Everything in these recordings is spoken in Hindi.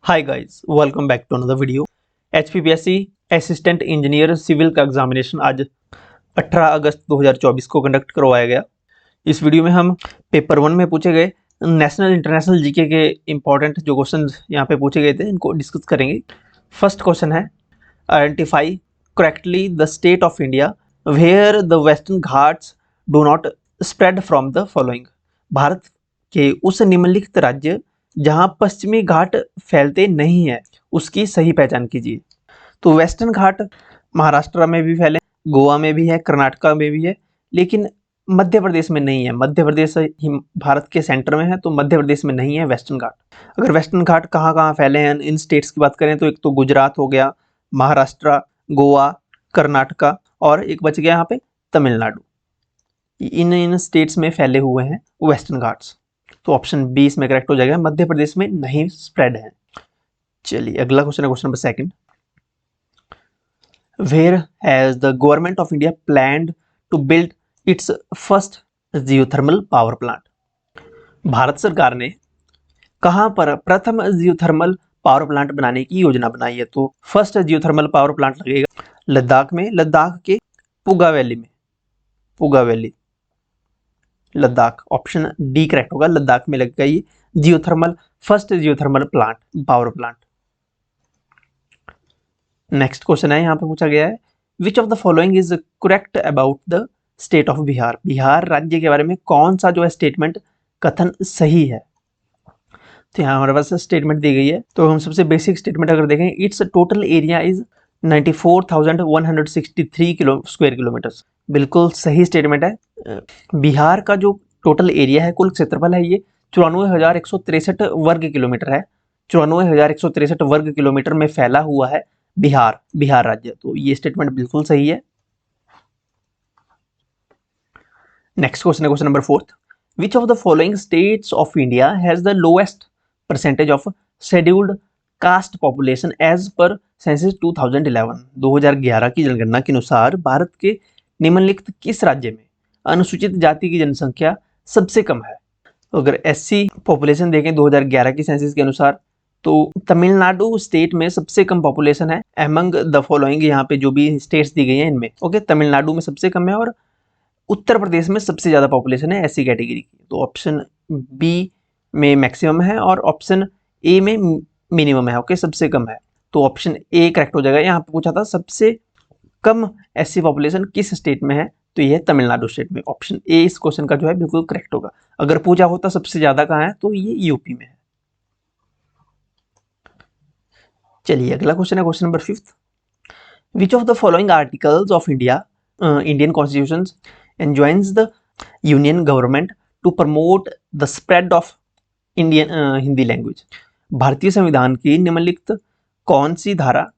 Hi guys, welcome back to another video. HPPSC assistant engineer civil का एग्जामिनेशन आज 18 अगस्त 2024 को कंडक्ट करवाया गया। इस वीडियो में हम पेपर 1 में पूछे गए नेशनल इंटरनेशनल जीके के इंपॉर्टेंट जो क्वेश्चन यहाँ पे पूछे गए थे इनको डिस्कस करेंगे। फर्स्ट क्वेश्चन है, identify correctly the state of India where the Western Ghats do not spread from the following. भारत के उस निम्नलिखित राज्य जहां पश्चिमी घाट फैलते नहीं है उसकी सही पहचान कीजिए। तो वेस्टर्न घाट महाराष्ट्र में भी फैले, गोवा में भी है, कर्नाटका में भी है, लेकिन मध्य प्रदेश में नहीं है। मध्य प्रदेश भारत के सेंटर में है, तो मध्य प्रदेश में नहीं है वेस्टर्न घाट। अगर वेस्टर्न घाट कहाँ कहाँ फैले हैं इन स्टेट्स की बात करें तो एक तो गुजरात हो गया, महाराष्ट्र, गोवा, कर्नाटका और एक बच गया यहाँ पे तमिलनाडु। इन स्टेट्स में फैले हुए हैं वेस्टर्न घाट्स। तो ऑप्शन बी इसमें करेक्ट हो जाएगा, मध्य प्रदेश में नहीं स्प्रेड है। चलिए अगला क्वेश्चन है, question number second. Where has the government of India planned to build its first geothermal power plant. भारत सरकार ने कहां पर प्रथम जियोथर्मल पावर प्लांट बनाने की योजना बनाई है? तो फर्स्ट जियोथर्मल पावर प्लांट लगेगा लद्दाख में, लद्दाख के पुगा वैली में, Puga valley Ladakh. Option D correct होगा, लद्दाख में लगेगा ये geothermal first geothermal plant, power plant. Next question है, यहाँ पे पूछा गया है which of the following is correct about the state of Bihar. Bihar राज्य के बारे में कौन सा जो है स्टेटमेंट कथन सही है? तो यहाँ हमारे पास स्टेटमेंट दी गई है, तो हम सबसे बेसिक स्टेटमेंट अगर देखें, it's total area is 94,163 square kilometres. बिल्कुल सही स्टेटमेंट है। बिहार का जो टोटल एरिया है, कुल क्षेत्रफल है, ये 94,163 वर्ग किलोमीटर है। 94,163 वर्ग किलोमीटर में फैला हुआ है बिहार, बिहार राज्य। तो ये स्टेटमेंट बिल्कुल सही है। नेक्स्ट क्वेश्चन है, question number 4। Which of the following states of India has the lowest percentage of scheduled caste population as per census 2011। 2011 की जनगणना के अनुसार भारत के निम्नलिखित किस राज्य में अनुसूचित जाति की जनसंख्या सबसे कम है? अगर एससी पॉपुलेशन देखें 2011 की सेंसस के अनुसार, तो तमिलनाडु स्टेट में सबसे कम पॉपुलेशन है एमंग द फॉलोइंग। यहाँ पे जो भी स्टेट्स दी गई हैं इनमें, ओके, तमिलनाडु में सबसे कम है और उत्तर प्रदेश में सबसे ज्यादा पॉपुलेशन है एससी कैटेगरी की। तो ऑप्शन बी में मैक्सिमम है और ऑप्शन ए में मिनिमम है, ओके, सबसे कम है। तो ऑप्शन ए करेक्ट हो जाएगा। यहाँ पे पूछा था सबसे कम एससी पॉपुलेशन किस स्टेट में है, तो ये है तमिलनाडु स्टेट में। ऑप्शन ए इस क्वेश्चन का जो है बिल्कुल करेक्ट होगा। अगर पूछा होता सबसे ज्यादा कहाँ है, तो ये यूपी में है। चलिए अगला क्वेश्चन है, question number 5। Which of the following articles of India Indian constitution enjoins the union government to promote the spread of Indian Hindi language. भारतीय संविधान की निम्नलिखित कौन सी धारा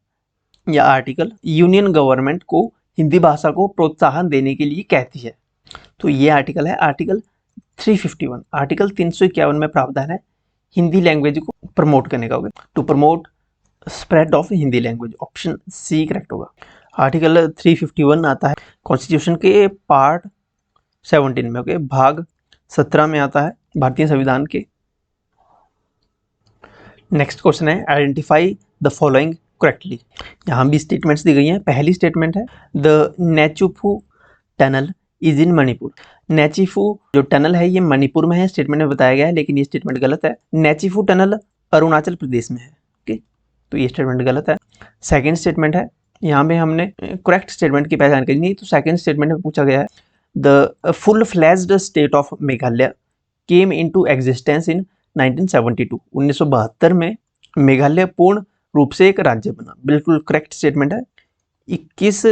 या आर्टिकल यूनियन गवर्नमेंट को हिंदी भाषा को प्रोत्साहन देने के लिए कहती है? तो ये आर्टिकल है आर्टिकल 351। आर्टिकल 351 में प्रावधान है हिंदी लैंग्वेज को प्रमोट करने का, to promote spread of Hindi language. Option C correct होगा। आर्टिकल 351 आता है कॉन्स्टिट्यूशन के पार्ट 17 में, ओके, भाग 17 में आता है भारतीय संविधान के। नेक्स्ट क्वेश्चन है, आइडेंटिफाई द फॉलोइंग करेक्टली। यहाँ भी स्टेटमेंट्स दी गई हैं। पहली स्टेटमेंट है the Nechiphu tunnel is in Manipur. Nechiphu जो टनल है ये मणिपुर में है, स्टेटमेंट में बताया गया है, लेकिन ये स्टेटमेंट गलत है। नेचीफू टनल अरुणाचल प्रदेश में है, ओके, तो ये स्टेटमेंट गलत है। सेकेंड स्टेटमेंट है, यहाँ पे हमने करेक्ट स्टेटमेंट की पहचान करनी है। तो सेकेंड स्टेटमेंट में पूछा गया है the full fledged state of Meghalaya came into existence in 1972। 1972 में मेघालय पूर्ण रूप से एक राज्य बना। बिल्कुल करेक्ट स्टेटमेंट है। 21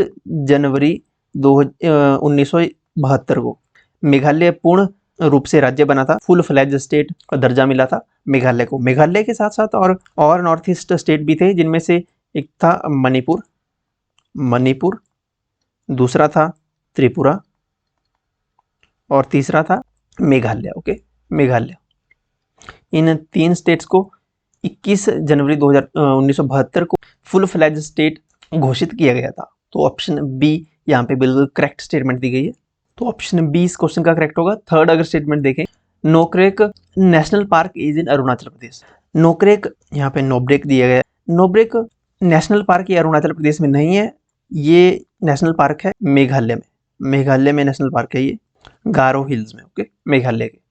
जनवरी 1972 को मेघालय पूर्ण रूप से राज्य बना था। फुल फ्लैज स्टेट का दर्जा मिला था मेघालय को। मेघालय के साथ साथ और नॉर्थ ईस्ट स्टेट भी थे, जिनमें से एक था मणिपुर, दूसरा था त्रिपुरा और तीसरा था मेघालय, ओके, मेघालय। इन 3 स्टेट्स को 21 जनवरी 1972 को फुल फ्लैज स्टेट घोषित किया गया था। तो ऑप्शन बी यहाँ पे बिल्कुल करेक्ट स्टेटमेंट दी गई है। तो ऑप्शन बी इस क्वेश्चन का करेक्ट होगा। थर्ड अगर स्टेटमेंट देखें, Nokrek national park is in Arunachal Pradesh. Nokrek, यहाँ पे नोब्रेक दिया गया है। नोब्रेक नेशनल पार्क ये अरुणाचल प्रदेश में नहीं है, ये नेशनल पार्क है मेघालय में। मेघालय में नेशनल पार्क है ये, गारो हिल्स में, ओके, मेघालय के।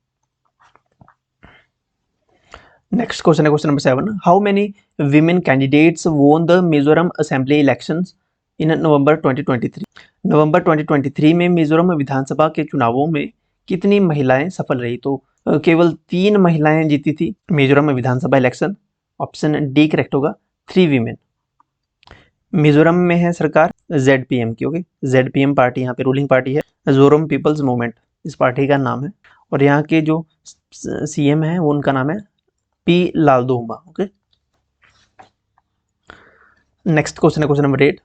नेक्स्ट क्वेश्चन है question number 7, how many women candidates won the Mizoram assembly elections in November 2023। नवंबर 2023 में मिजोरम विधानसभा के चुनावों में कितनी महिलाएं सफल रही? तो केवल 3 महिलाएं जीती थी मिजोरम विधानसभा इलेक्शन। ऑप्शन डी करेक्ट होगा, 3 वीमेन। मिजोरम में है सरकार ZPM की, ओके, ZPM पार्टी यहाँ पे रूलिंग पार्टी है, मिजोरम पीपल्स मूवमेंट इस पार्टी का नाम है। और यहाँ के जो CM है वो उनका नाम है P लालदोंबा, ओके। नेक्स्ट क्वेश्चन है question number 8,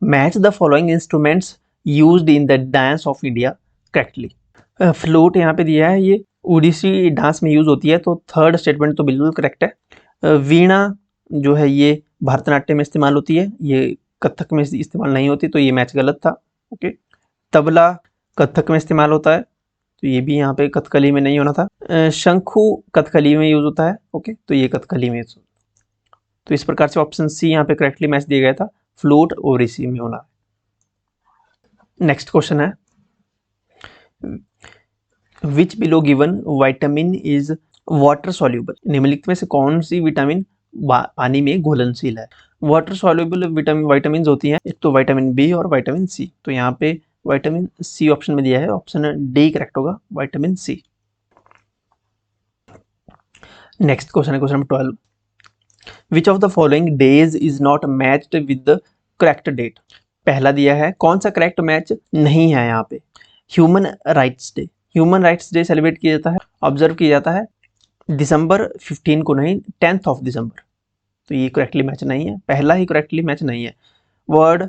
match the following instruments used in the dance of India correctly. Flute यहाँ पे दिया है, ये ओडिसी डांस में यूज होती है, तो थर्ड स्टेटमेंट तो बिल्कुल करेक्ट है। वीणा जो है ये भरतनाट्यम में इस्तेमाल होती है, ये कथक में इस्तेमाल नहीं होती, तो ये मैच गलत था, ओके। तबला कथक में इस्तेमाल होता है, तो ये भी यहाँ पे कथकली में नहीं होना था। शंखु कथकली में यूज होता है, ओके, तो ये कथकली में। तो इस प्रकार से ऑप्शन सी यहाँ पे करेक्टली मैच दिया गया था, फ्लूट ओडिसी में होना। नेक्स्ट क्वेश्चन है, which below given vitamin is water soluble. निम्नलिखित में से कौन सी विटामिन पानी में घुलनशील है? वाटर सॉल्युबल विटामिन होती हैं, एक तो विटामिन बी और विटामिन सी, तो यहाँ पे विटामिन सी ऑप्शन में दिया है, ऑप्शन डी करेक्ट होगा, विटामिन सी। नेक्स्ट क्वेश्चन है question number 12, which of the following days is not matched with the correct date. पहला दिया है, कौन सा करेक्ट मैच नहीं है यहाँ पे? Human rights day. Human rights day celebrate किया जाता है, ऑब्जर्व किया जाता है दिसंबर 15 को, नहीं 10th ऑफ दिसंबर, तो ये करेक्टली मैच नहीं है, पहला ही करेक्टली मैच नहीं है। World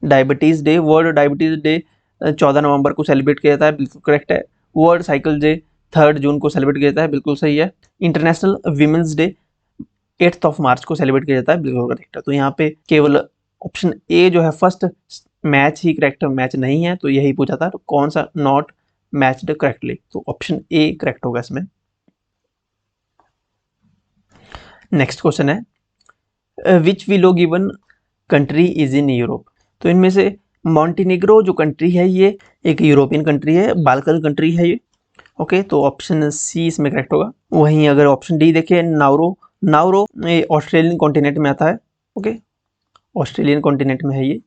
diabetes day, world diabetes day 14 नवंबर को सेलिब्रेट किया जाता है, बिल्कुल करेक्ट है। वर्ल्ड साइकिल डे 3 जून को सेलिब्रेट किया जाता है, बिल्कुल सही है। International women's day 8th of March को सेलिब्रेट किया जाता है, बिल्कुल करेक्ट है। तो यहाँ पे केवल ऑप्शन ए जो है फर्स्ट मैच ही करेक्ट मैच नहीं है, तो यही पूछा था, तो कौन सा नॉट मैच्ड करेक्टली, तो ऑप्शन ए करेक्ट होगा इसमें। नेक्स्ट क्वेश्चन है, which below given country is in Europe. तो इनमें से मॉन्टेनिग्रो जो कंट्री है ये एक यूरोपियन कंट्री है, बाल्कन कंट्री है ये, ओके, तो ऑप्शन सी इसमें करेक्ट होगा। वहीं अगर ऑप्शन डी देखें, नाउरो ये ऑस्ट्रेलियन कॉन्टिनेंट में आता है, ओके, ऑस्ट्रेलियन कॉन्टिनेंट में है ये।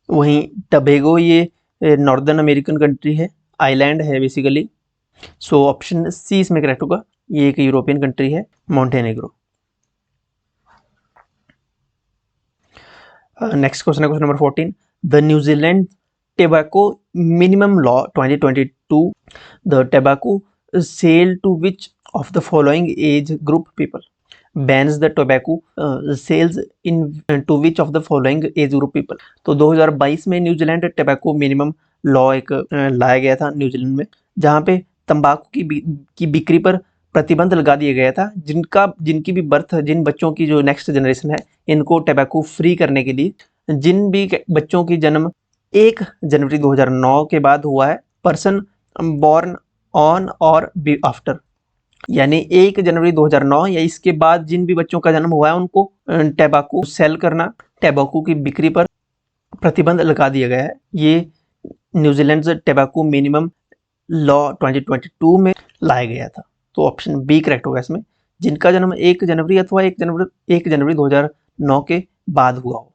वहीं टबेगो ये नॉर्दर्न अमेरिकन कंट्री है, आइलैंड है बेसिकली, सो ऑप्शन सी इसमें करेक्ट होगा, ये एक यूरोपियन कंट्री है मॉन्टेनेग्रो। नेक्स्ट क्वेश्चन है question number 14, the New Zealand tobacco minimum law 2022, the tobacco sale to which of the following age group people, bans the tobacco sales in to which of the following age group people। तो 2022 में न्यूजीलैंड टोबैको मिनिमम लॉ एक लाया गया था न्यूजीलैंड में, जहाँ पे तंबाकू की बिक्री पर प्रतिबंध लगा दिया गया था, जिनकी भी बर्थ, जिन बच्चों की जो नेक्स्ट जनरेशन है, इनको टोबैको फ्री करने के लिए, जिन भी बच्चों की जन्म 1 जनवरी 2009 के बाद हुआ है, पर्सन बॉर्न ऑन और आफ्टर, यानी 1 जनवरी 2009 या इसके बाद जिन भी बच्चों का जन्म हुआ है, उनको टैबाकू सेल करना, टैबाकू की बिक्री पर प्रतिबंध लगा दिया गया है। ये न्यूजीलैंड टैबाकू मिनिमम लॉ 2022 में लाया गया था, तो ऑप्शन बी करेक्ट होगा इसमें, जिनका जन्म 1 जनवरी अथवा 1 जनवरी 2009 के बाद हुआ हो।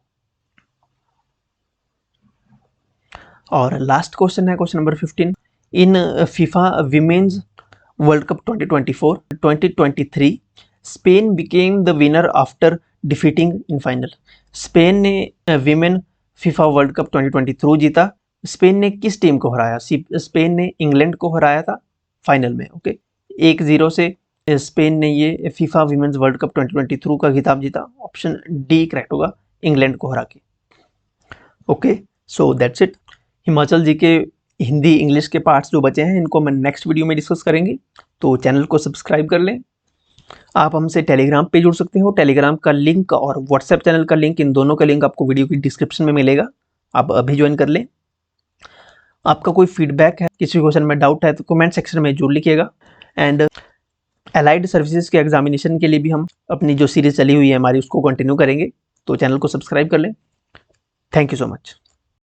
और लास्ट क्वेश्चन है question number 15, in FIFA women's world cup 2023 Spain became the winner after defeating in final. Spain ने विमेन फीफा वर्ल्ड कप 2023 जीता, स्पेन ने किस टीम को हराया? स्पेन ने इंग्लैंड को हराया था फाइनल में, ओके, 1-0 से स्पेन ने ये फीफा विमेन्स वर्ल्ड कप 2023 का खिताब जीता, ऑप्शन डी करेक्ट होगा, इंग्लैंड को हरा के। Okay, so that's it. Himachal ji के हिंदी इंग्लिश के पार्ट्स जो बचे हैं, इनको हम नेक्स्ट वीडियो में डिस्कस करेंगे, तो चैनल को सब्सक्राइब कर लें। आप हमसे टेलीग्राम पे जुड़ सकते हो, टेलीग्राम का लिंक और व्हाट्सएप चैनल का लिंक, इन दोनों का लिंक आपको वीडियो की डिस्क्रिप्शन में मिलेगा, आप अभी ज्वाइन कर लें। आपका कोई फीडबैक है, किसी क्वेश्चन में डाउट है, तो कमेंट सेक्शन में जरूर लिखिएगा। एंड एलाइड सर्विसेज के एग्जामिनेशन के लिए भी हम अपनी जो सीरीज चली हुई है हमारी उसको कंटिन्यू करेंगे, तो चैनल को सब्सक्राइब कर लें। Thank you so much.